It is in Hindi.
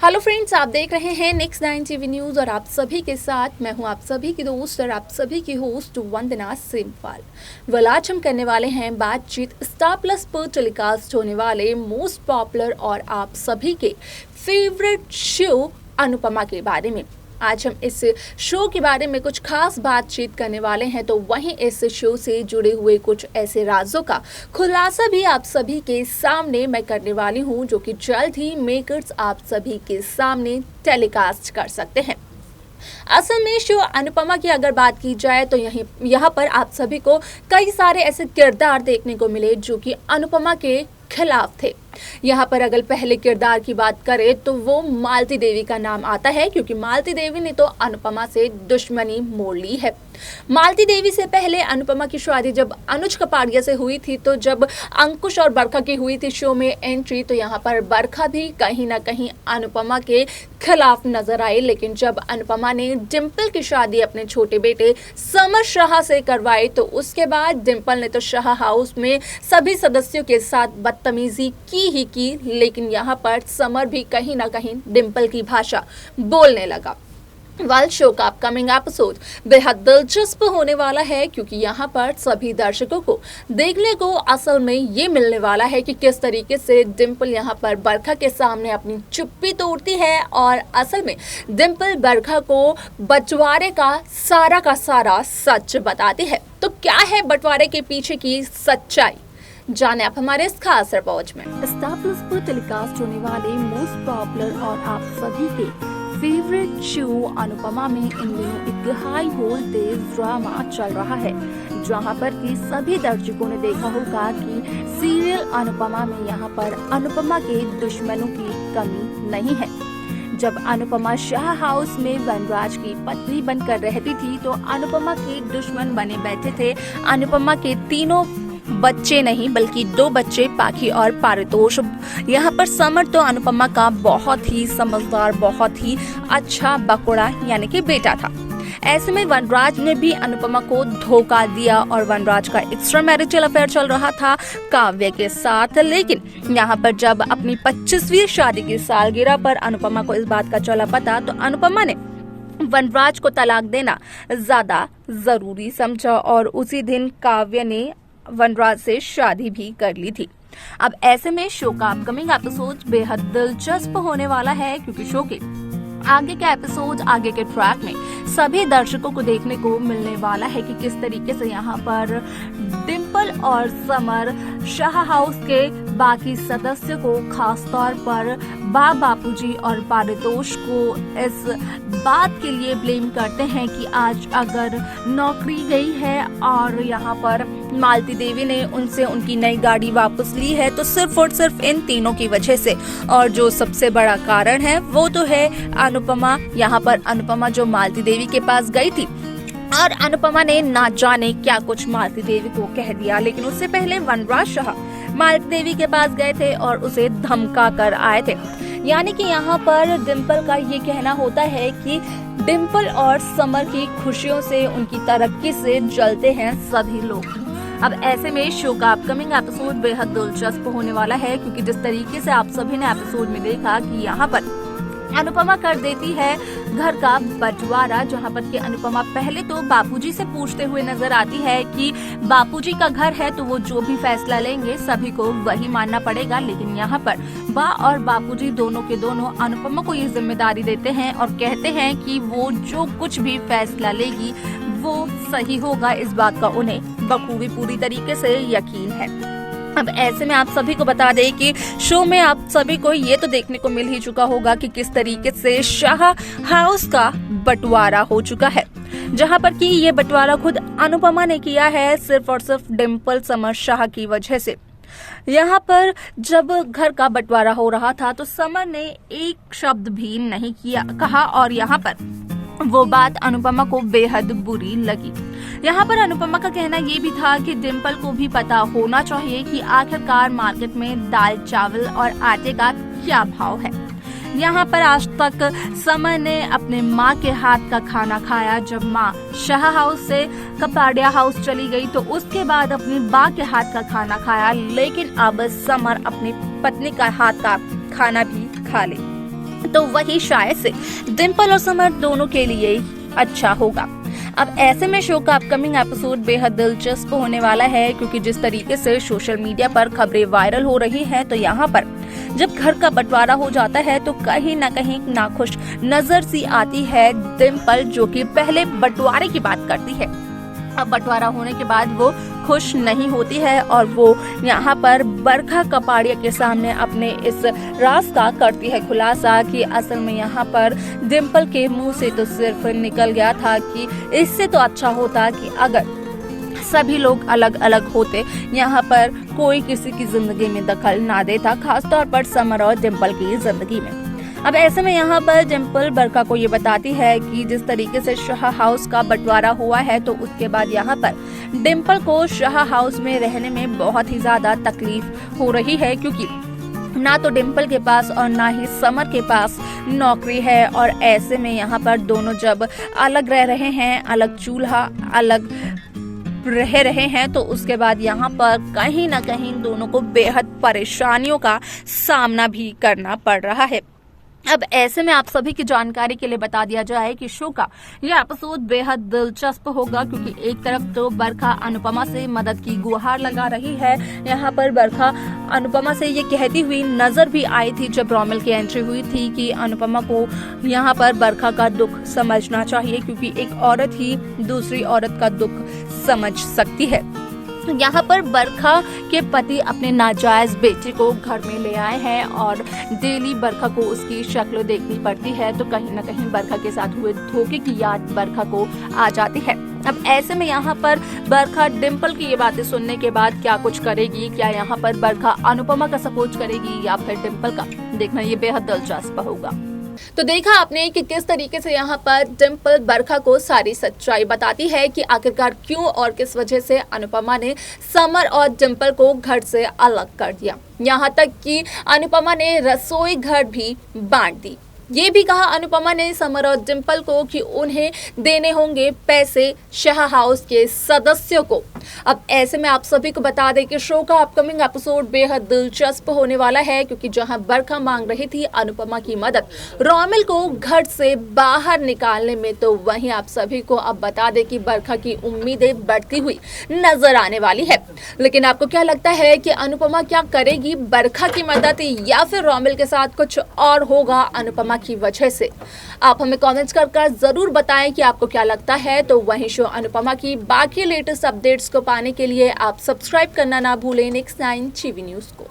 हेलो फ्रेंड्स, आप देख रहे हैं नेक्स्ट 9 टीवी न्यूज़ और आप सभी के साथ मैं हूं आप सभी की दोस्त और आप सभी की होस्ट वंदना सिंपल। आज हम करने वाले हैं बातचीत स्टार प्लस पर टेलीकास्ट होने वाले मोस्ट पॉपुलर और आप सभी के फेवरेट शो अनुपमा के बारे में। आज हम इस शो के बारे में कुछ खास बातचीत करने वाले हैं, तो वहीं इस शो से जुड़े हुए कुछ ऐसे राजों का खुलासा भी आप सभी के सामने मैं करने वाली हूं, जो कि जल्द ही मेकर्स आप सभी के सामने टेलीकास्ट कर सकते हैं। असल में शो अनुपमा की अगर बात की जाए तो यहाँ पर आप सभी को कई सारे ऐसे किरदार देखने को मिले जो कि अनुपमा के खिलाफ थे। यहाँ पर अगर पहले किरदार की बात करें तो वो मालती देवी का नाम आता है, क्योंकि मालती देवी ने तो अनुपमा से दुश्मनी मोड़ ली है। मालती देवी से पहले अनुपमा की शादी जब अनुज कपाड़िया से हुई थी, तो जब अंकुश और बरखा की हुई थी शो में एंट्री, तो यहाँ पर बरखा भी कहीं ना कहीं अनुपमा के खिलाफ नजर आई। लेकिन जब अनुपमा ने डिम्पल की शादी अपने छोटे बेटे समर शाह से करवाई, तो उसके बाद डिम्पल ने तो शाह हाउस में सभी सदस्यों के साथ बदतमीजी की, लेकिन यहाँ पर समर भी कहीं ना कहीं डिम्पल की भाषा बोलने लगा। शो का अपकमिंग एपिसोड बेहद दिलचस्प होने वाला है, क्योंकि यहाँ पर सभी दर्शकों को देखने को असल में ये मिलने वाला है कि किस तरीके से डिम्पल यहाँ पर बरखा के सामने अपनी चुप्पी तोड़ती है और असल में डिम्पल बरखा को बंटवारे का सारा सच बताती है। तो क्या है बंटवारे के पीछे की सच्चाई, जाने आप हमारे इस खास रिपोर्ट में। स्टार प्लस पर टेलीकास्ट होने वाले मोस्ट पॉपुलर और आप सभी के फेवरेट शो अनुपमा में इन दिनों एक हाई वोल्टेज ड्रामा चल रहा है, जहां पर कि सभी दर्शकों ने देखा होगा कि सीरियल अनुपमा में यहाँ पर अनुपमा के दुश्मनों की कमी नहीं है। जब अनुपमा शाह हाउस में वनराज की पत्नी बनकर रहती थी, तो अनुपमा के दुश्मन बने बैठे थे अनुपमा के तीनों बच्चे नहीं बल्कि 2 बच्चे पाखी और पारितोष। यहाँ पर समर तो अनुपमा का बहुत ही समझदार, बहुत ही अच्छा बकुड़ा यानी कि बेटा था। ऐसे में वनराज ने भी अनुपमा को धोखा दिया और वनराज का एक्स्ट्रा मैरिटल अफेयर चल रहा था काव्य के साथ। लेकिन यहाँ पर जब अपनी 25वीं शादी की सालगिरह पर अनुपमा को इस बात का चला पता, तो अनुपमा ने वनराज को तलाक देना ज्यादा जरूरी समझा और उसी दिन काव्य ने वनराज से शादी भी कर ली थी। अब ऐसे में शो का अपकमिंग एपिसोड बेहद दिलचस्प होने वाला है, क्योंकि शो के आगे के एपिसोड, आगे के ट्रैक में सभी दर्शकों को देखने को मिलने वाला है कि किस तरीके से यहाँ पर डिम्पल और समर शाह हाउस के बाकी सदस्यों को, खास तौर पर बापूजी और पारितोष को इस बात के लिए ब्लेम करते हैं कि आज अगर नौकरी गई है और यहाँ पर मालती देवी ने उनसे उनकी नई गाड़ी वापस ली है, तो सिर्फ और सिर्फ इन तीनों की वजह से। और जो सबसे बड़ा कारण है वो तो है अनुपमा। यहाँ पर अनुपमा जो मालती देवी के पास गई थी और अनुपमा ने ना जाने क्या कुछ मालती देवी को कह दिया, लेकिन उससे पहले वनराज शाह मालती देवी के पास गए थे और उसे धमका कर आए थे। यानी कि यहाँ पर डिम्पल का ये कहना होता है कि डिम्पल और समर की खुशियों से, उनकी तरक्की से जलते हैं सभी लोग। अब ऐसे में शो का अपकमिंग एपिसोड बेहद दिलचस्प होने वाला है, क्योंकि जिस तरीके से आप सभी ने एपिसोड में देखा कि यहाँ पर अनुपमा कर देती है घर का बंटवारा, जहाँ पर कि अनुपमा पहले तो बापूजी से पूछते हुए नजर आती है कि बापूजी का घर है तो वो जो भी फैसला लेंगे सभी को वही मानना पड़ेगा। लेकिन यहाँ पर बा और बापूजी दोनों के दोनों अनुपमा को ये जिम्मेदारी देते हैं और कहते हैं कि वो जो कुछ भी फैसला लेगी वो सही होगा। इस बात का उन्हें बखूबी पूरी तरीके से यकीन है। अब ऐसे में आप सभी को बता दें कि शो में आप सभी को ये तो देखने को मिल ही चुका होगा कि किस तरीके से शाह हाउस का बंटवारा हो चुका है, जहां पर कि ये बंटवारा खुद अनुपमा ने किया है सिर्फ और सिर्फ डिम्पल समर शाह की वजह से। यहाँ पर जब घर का बंटवारा हो रहा था तो समर ने एक शब्द भी नहीं कहा और यहाँ पर वो बात अनुपमा को बेहद बुरी लगी। यहाँ पर अनुपमा का कहना ये भी था कि डिम्पल को भी पता होना चाहिए कि आखिरकार मार्केट में दाल, चावल और आटे का क्या भाव है। यहाँ पर आज तक समर ने अपने माँ के हाथ का खाना खाया। जब माँ शाह हाउस से कपाड़िया हाउस चली गई तो उसके बाद अपनी माँ के हाथ का खाना खाया, लेकिन अब समर अपनी पत्नी का हाथ का खाना भी खा ले। तो वही शायद से डिम्पल और समर दोनों के लिए अच्छा होगा। अब ऐसे में शो का अपकमिंग एपिसोड बेहद दिलचस्प होने वाला है, क्योंकि जिस तरीके से सोशल मीडिया पर खबरें वायरल हो रही हैं, तो यहाँ पर जब घर का बंटवारा हो जाता है तो कहीं ना कहीं नाखुश नजर सी आती है डिम्पल, जो कि पहले बंटवारे की बात करती है। अब बंटवारा होने के बाद वो खुश नहीं होती है और वो यहाँ पर बरखा कपाड़िया के सामने अपने इस राज का करती है खुलासा कि असल में यहाँ पर डिम्पल के मुंह से तो सिर्फ निकल गया था कि इससे तो अच्छा होता कि अगर सभी लोग अलग अलग होते, यहाँ पर कोई किसी की जिंदगी में दखल ना देता, खासतौर पर समर और डिम्पल की जिंदगी में। अब ऐसे में यहाँ पर डिम्पल बरखा को ये बताती है कि जिस तरीके से शाह हाउस का बंटवारा हुआ है, तो उसके बाद यहाँ पर डिम्पल को शाह हाउस में रहने में बहुत ही ज्यादा तकलीफ हो रही है, क्योंकि ना तो डिम्पल के पास और ना ही समर के पास नौकरी है। और ऐसे में यहाँ पर दोनों जब अलग रह रहे हैं, अलग चूल्हा अलग रह रहे हैं, तो उसके बाद यहाँ पर कहीं ना कहीं दोनों को बेहद परेशानियों का सामना भी करना पड़ रहा है। अब ऐसे में आप सभी की जानकारी के लिए बता दिया जाए कि शो का यह एपिसोड बेहद दिलचस्प होगा, क्योंकि एक तरफ तो बरखा अनुपमा से मदद की गुहार लगा रही है। यहाँ पर बरखा अनुपमा से ये कहती हुई नजर भी आई थी जब रोमिल की एंट्री हुई थी कि अनुपमा को यहाँ पर बरखा का दुख समझना चाहिए, क्योंकि एक औरत ही दूसरी औरत का दुख समझ सकती है। यहाँ पर बरखा के पति अपने नाजायज बेटे को घर में ले आए हैं और डेली बरखा को उसकी शक्ल देखनी पड़ती है, तो कहीं ना कहीं बरखा के साथ हुए धोखे की याद बरखा को आ जाती है। अब ऐसे में यहाँ पर बरखा डिम्पल की ये बातें सुनने के बाद क्या कुछ करेगी, क्या यहाँ पर बरखा अनुपमा का सपोर्ट करेगी या फिर डिम्पल का, देखना ये बेहद दिलचस्प होगा। तो देखा आपने कि किस तरीके से यहाँ पर डिम्पल बरखा को सारी सच्चाई बताती है कि आखिरकार क्यों और किस वजह से अनुपमा ने समर और डिम्पल को घर से अलग कर दिया। यहाँ तक कि अनुपमा ने रसोई घर भी बांट दी। ये भी कहा अनुपमा ने समर और डिम्पल को कि उन्हें देने होंगे पैसे शाह हाउस के सदस्यों को। अब ऐसे में आप सभी को बता दें कि शो का अपकमिंग एपिसोड बेहद दिलचस्प होने वाला है, क्योंकि जहां बरखा मांग रही थी अनुपमा की मदद रोमिल को घर से बाहर निकालने में, तो वहीं आप सभी को अब बता दें कि बरखा की उम्मीदें बढ़ती हुई नजर आने वाली है। लेकिन आपको क्या लगता है कि अनुपमा क्या करेगी, बरखा की मदद या फिर रोमिल के साथ कुछ और होगा अनुपमा की वजह से? आप हमें कमेंट्स कर जरूर बताएं कि आपको क्या लगता है। तो वहीं शो अनुपमा की बाकी लेटेस्ट अपडेट्स को पाने के लिए आप सब्सक्राइब करना ना भूलें नेक्स्ट 9 टीवी न्यूज़ को।